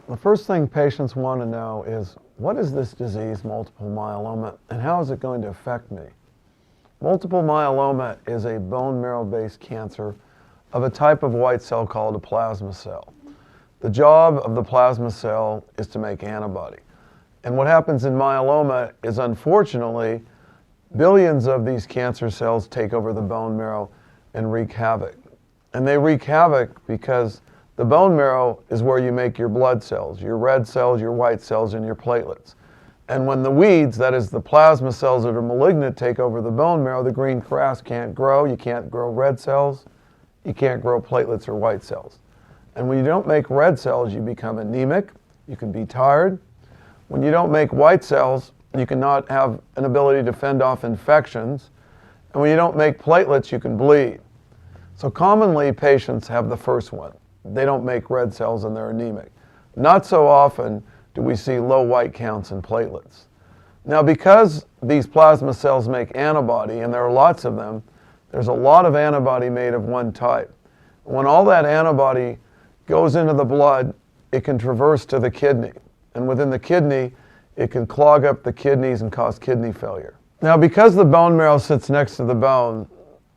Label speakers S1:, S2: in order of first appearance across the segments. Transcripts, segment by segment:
S1: The first thing patients want to know is, what is this disease, multiple myeloma, and how is it going to affect me? Multiple myeloma is a bone marrow-based cancer of a type of white cell called a plasma cell. The job of the plasma cell is to make antibody. And what happens in myeloma is, unfortunately, billions of these cancer cells take over the bone marrow and wreak havoc. And they wreak havoc because the bone marrow is where you make your blood cells, your red cells, your white cells, and your platelets. And when the weeds, that is the plasma cells that are malignant, take over the bone marrow, the green grass can't grow. You can't grow red cells. You can't grow platelets or white cells. And when you don't make red cells, you become anemic. You can be tired. When you don't make white cells, you cannot have an ability to fend off infections. And when you don't make platelets, you can bleed. So commonly, patients have the first one. They don't make red cells and they're anemic. Not so often do we see low white counts and platelets. Now, because these plasma cells make antibody, and there are lots of them, there's a lot of antibody made of one type. When all that antibody goes into the blood, it can traverse to the kidney. And within the kidney, it can clog up the kidneys and cause kidney failure. Now, because the bone marrow sits next to the bone,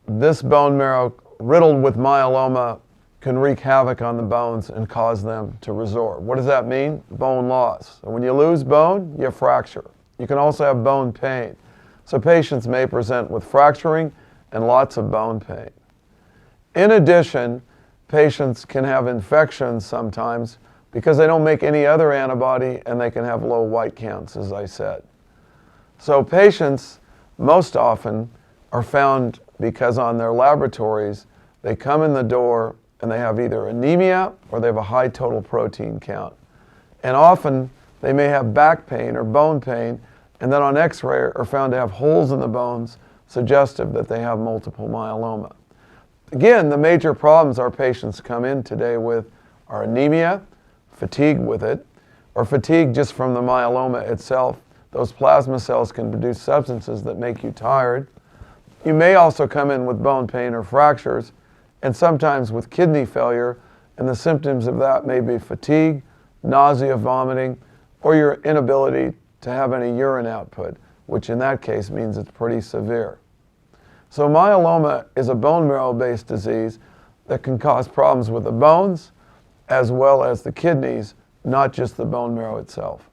S1: this bone marrow riddled with myeloma can wreak havoc on the bones and cause them to resorb. What does that mean? Bone loss. And when you lose bone, you fracture. You can also have bone pain. So patients may present with fracturing and lots of bone pain. In addition, patients can have infections sometimes because they don't make any other antibody, and they can have low white counts, as I said. So patients most often are found because on their laboratories, they come in the door and they have either anemia or they have a high total protein count. And often they may have back pain or bone pain, and then on x-ray are found to have holes in the bones suggestive that they have multiple myeloma. Again, the major problems our patients come in today with are anemia, fatigue with it, or fatigue just from the myeloma itself. Those plasma cells can produce substances that make you tired. You may also come in with bone pain or fractures, and sometimes with kidney failure, and the symptoms of that may be fatigue, nausea, vomiting, or your inability to have any urine output, which in that case means it's pretty severe. So myeloma is a bone marrow-based disease that can cause problems with the bones as well as the kidneys, not just the bone marrow itself.